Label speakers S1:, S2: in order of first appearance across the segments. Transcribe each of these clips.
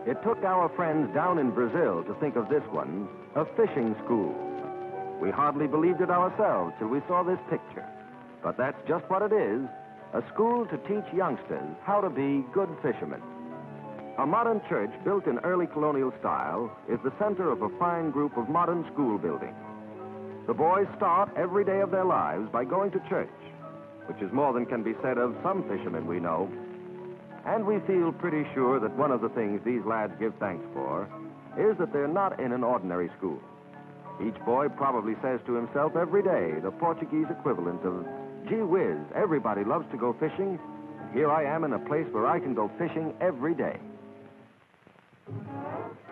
S1: It took our friends down in Brazil to think of this one a fishing school. We hardly believed it ourselves till we saw this picture. But that's just what it is, a school to teach youngsters how to be good fishermen. A modern church built in early colonial style is the center of a fine group of modern school buildings. The boys start every day of their lives by going to church, which is more than can be said of some fishermen we know. And we feel pretty sure that one of the things these lads give thanks for is that they're not in an ordinary school. Each boy probably says to himself every day the Portuguese equivalent of, gee whiz, everybody loves to go fishing. Here I am in a place where I can go fishing every day.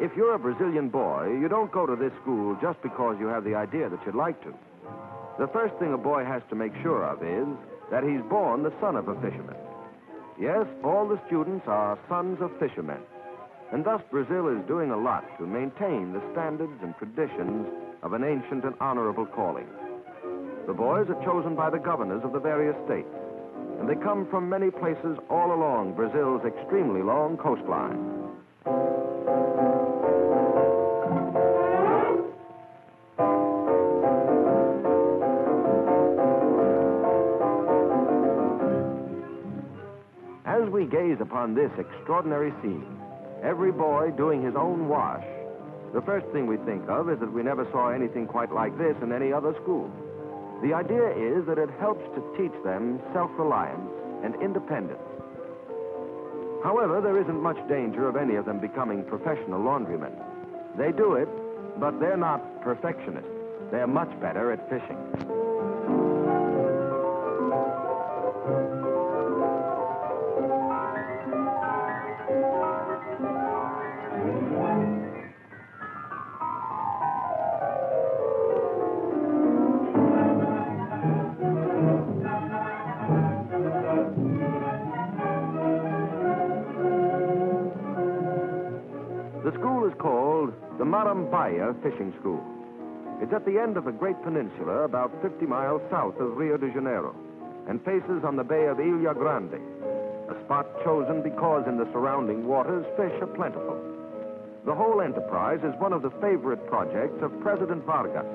S1: If you're a Brazilian boy, you don't go to this school just because you have the idea that you'd like to. The first thing a boy has to make sure of is that he's born the son of a fisherman. Yes, all the students are sons of fishermen. And thus Brazil is doing a lot to maintain the standards and traditions of an ancient and honorable calling. The boys are chosen by the governors of the various states, and they come from many places all along Brazil's extremely long coastline. As we gaze upon this extraordinary scene, every boy doing his own wash, the first thing we think of is that we never saw anything quite like this in any other school. The idea is that it helps to teach them self-reliance and independence. However, there isn't much danger of any of them becoming professional laundrymen. They do it, but they're not perfectionists. They're much better at fishing. The school is called the Marambaia Fishing School. It's at the end of a great peninsula about 50 miles south of Rio de Janeiro and faces on the bay of Ilha Grande, a spot chosen because in the surrounding waters fish are plentiful. The whole enterprise is one of the favorite projects of President Vargas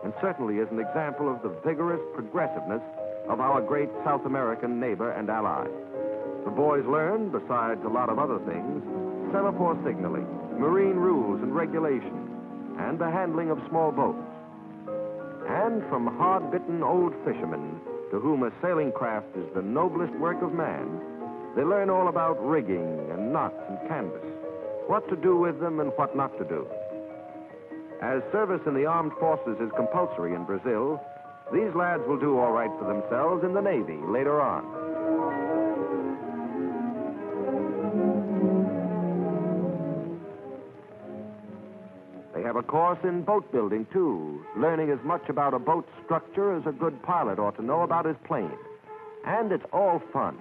S1: and certainly is an example of the vigorous progressiveness of our great South American neighbor and ally. The boys learn, besides a lot of other things, semaphore signaling, marine rules and regulations, and the handling of small boats. And from hard-bitten old fishermen, to whom a sailing craft is the noblest work of man, they learn all about rigging and knots and canvas, what to do with them and what not to do. As service in the armed forces is compulsory in Brazil, these lads will do all right for themselves in the Navy later on. They have a course in boat building, too, learning as much about a boat's structure as a good pilot ought to know about his plane. And it's all fun.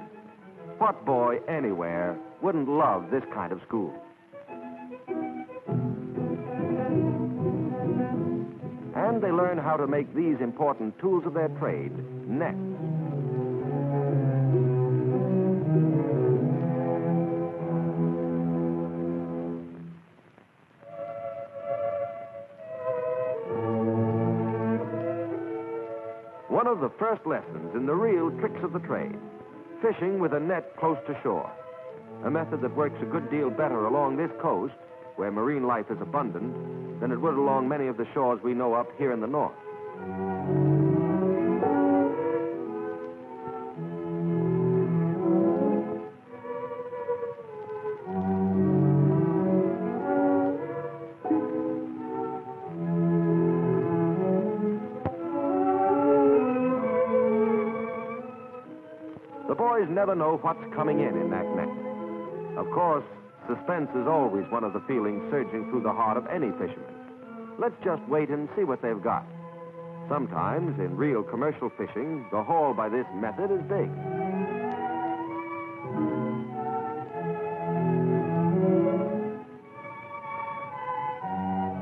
S1: What boy anywhere wouldn't love this kind of school? And they learn how to make these important tools of their trade, nets. One of the first lessons in the real tricks of the trade, fishing with a net close to shore, a method that works a good deal better along this coast, where marine life is abundant, than it would along many of the shores we know up here in the north. The boys never know what's coming in that net. Of course, suspense is always one of the feelings surging through the heart of any fisherman. Let's just wait and see what they've got. Sometimes, in real commercial fishing, the haul by this method is big.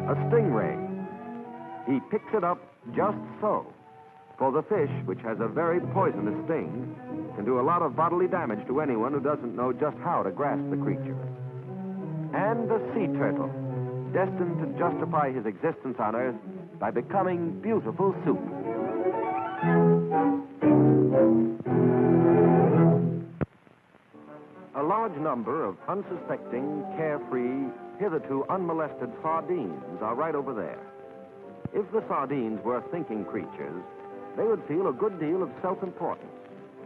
S1: A stingray. He picks it up just so. For the fish, which has a very poisonous sting, can do a lot of bodily damage to anyone who doesn't know just how to grasp the creature. and the sea turtle, destined to justify his existence on Earth by becoming beautiful soup. A large number of unsuspecting, carefree, hitherto unmolested sardines are right over there. If the sardines were thinking creatures, they would feel a good deal of self-importance,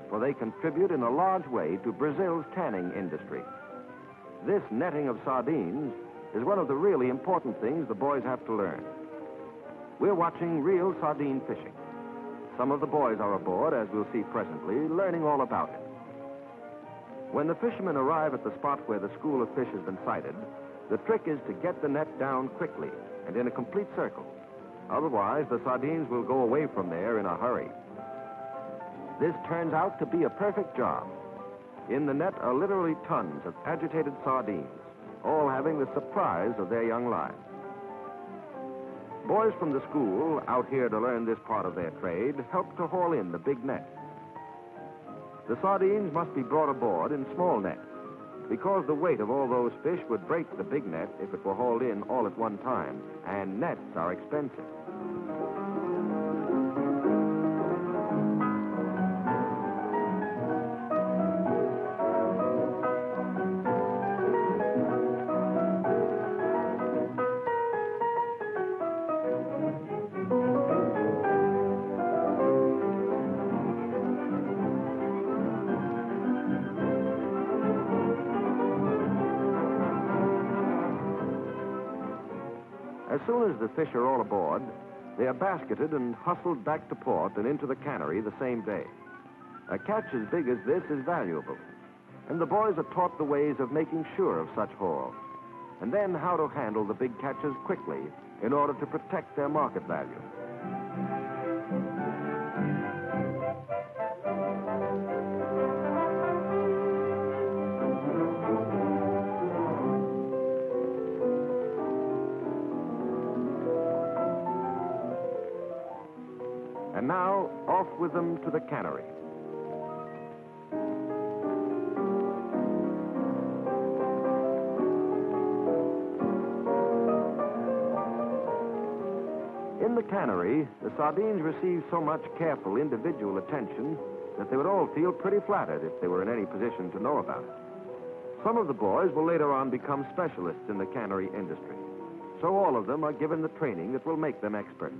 S1: for they contribute in a large way to Brazil's tanning industry. This netting of sardines is one of the really important things the boys have to learn. We're watching real sardine fishing. Some of the boys are aboard, as we'll see presently, learning all about it. When the fishermen arrive at the spot where the school of fish has been sighted, the trick is to get the net down quickly and in a complete circle. Otherwise, the sardines will go away from there in a hurry. This turns out to be a perfect job. In the net are literally tons of agitated sardines, all having the surprise of their young lives. Boys from the school, out here to learn this part of their trade, help to haul in the big net. The sardines must be brought aboard in small nets, because the weight of all those fish would break the big net if it were hauled in all at one time, and nets are expensive. As soon as the fish are all aboard, they are basketed and hustled back to port and into the cannery the same day. A catch as big as this is valuable, and the boys are taught the ways of making sure of such hauls, and then how to handle the big catches quickly in order to protect their market value. And now, off with them to the cannery. In the cannery, the sardines receive so much careful individual attention that they would all feel pretty flattered if they were in any position to know about it. Some of the boys will later on become specialists in the cannery industry, so all of them are given the training that will make them experts.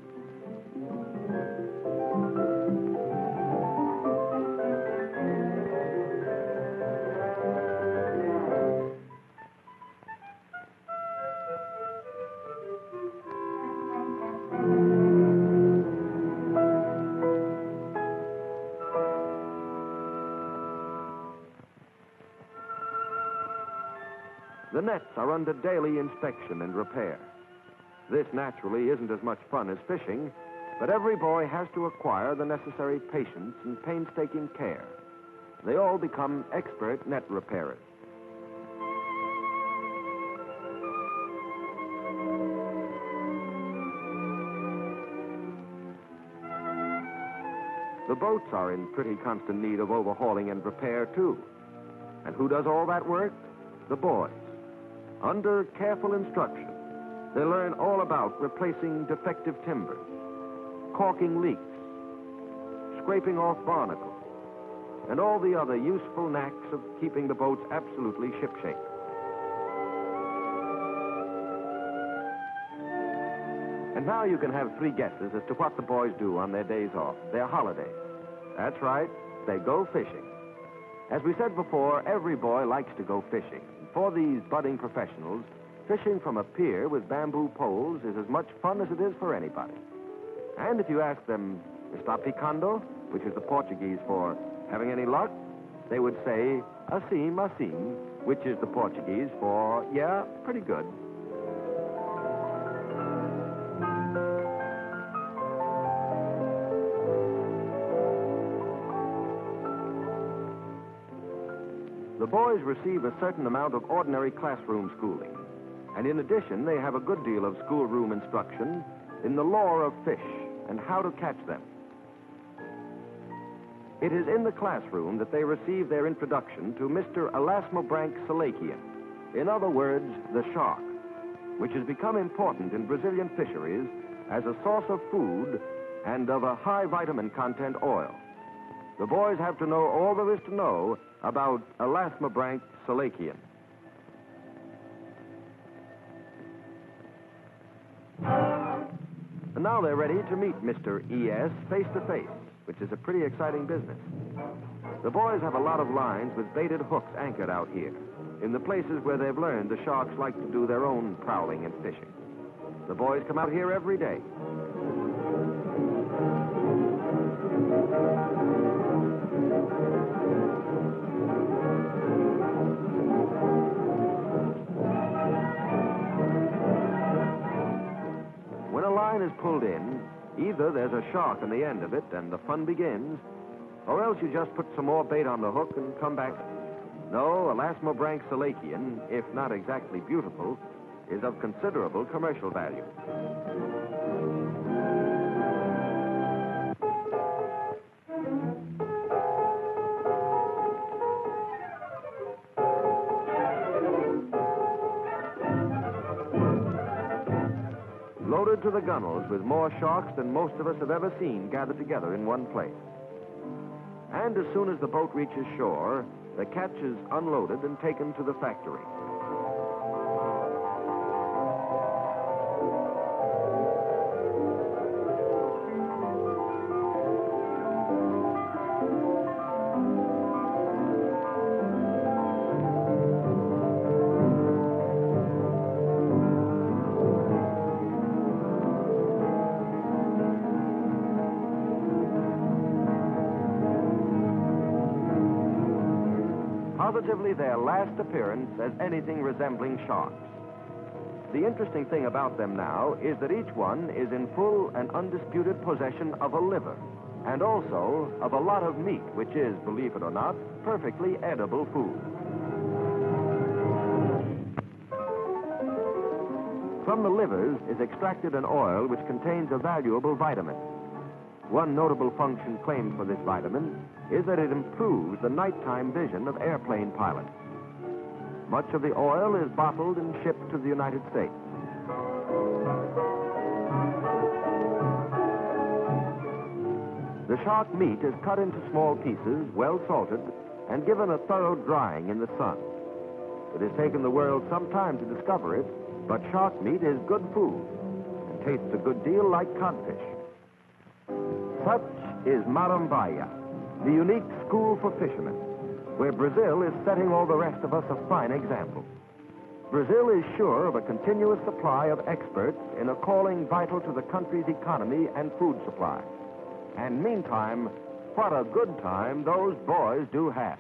S1: The nets are under daily inspection and repair. This naturally isn't as much fun as fishing, but every boy has to acquire the necessary patience and painstaking care. They all become expert net repairers. The boats are in pretty constant need of overhauling and repair, too. And who does all that work? The boys. Under careful instruction, they learn all about replacing defective timbers, caulking leaks, scraping off barnacles, and all the other useful knacks of keeping the boats absolutely shipshape. And now you can have three guesses as to what the boys do on their days off, their holidays. That's right, they go fishing. As we said before, every boy likes to go fishing. For these budding professionals, fishing from a pier with bamboo poles is as much fun as it is for anybody. And if you ask them, "Está picando?" which is the Portuguese for having any luck, they would say, "Assim, assim," which is the Portuguese for, yeah, pretty good. The boys receive a certain amount of ordinary classroom schooling, and in addition, they have a good deal of schoolroom instruction in the lore of fish and how to catch them. It is in the classroom that they receive their introduction to Mr. Elasmobranch Salakian, In other words, the shark, which has become important in Brazilian fisheries as a source of food and of a high vitamin content oil. The boys have to know all there is to know about Elasmobranch salacian. And now they're ready to meet Mr. E.S. face to face, which is a pretty exciting business. The boys have a lot of lines with baited hooks anchored out here, in the places where they've learned the sharks like to do their own prowling and fishing. The boys come out here every day. When a line is pulled in, either there's a shark on the end of it and the fun begins, or else you just put some more bait on the hook and come back. No, Elasmobranch salacian, if not exactly beautiful, is of considerable commercial value. Loaded to the gunnels with more sharks than most of us have ever seen gathered together in one place. And as soon as the boat reaches shore, the catch is unloaded and taken to the factory. Positively their last appearance as anything resembling sharks. The interesting thing about them now is that each one is in full and undisputed possession of a liver, and also of a lot of meat, which is, believe it or not, perfectly edible food. From the livers is extracted an oil which contains a valuable vitamin. One notable function claimed for this vitamin is that it improves the nighttime vision of airplane pilots. Much of the oil is bottled and shipped to the United States. The shark meat is cut into small pieces, well salted, and given a thorough drying in the sun. It has taken the world some time to discover it, but shark meat is good food and tastes a good deal like codfish. Such is Marambaia, the unique school for fishermen, where Brazil is setting all the rest of us a fine example. Brazil is sure of a continuous supply of experts in a calling vital to the country's economy and food supply. And meantime, what a good time those boys do have.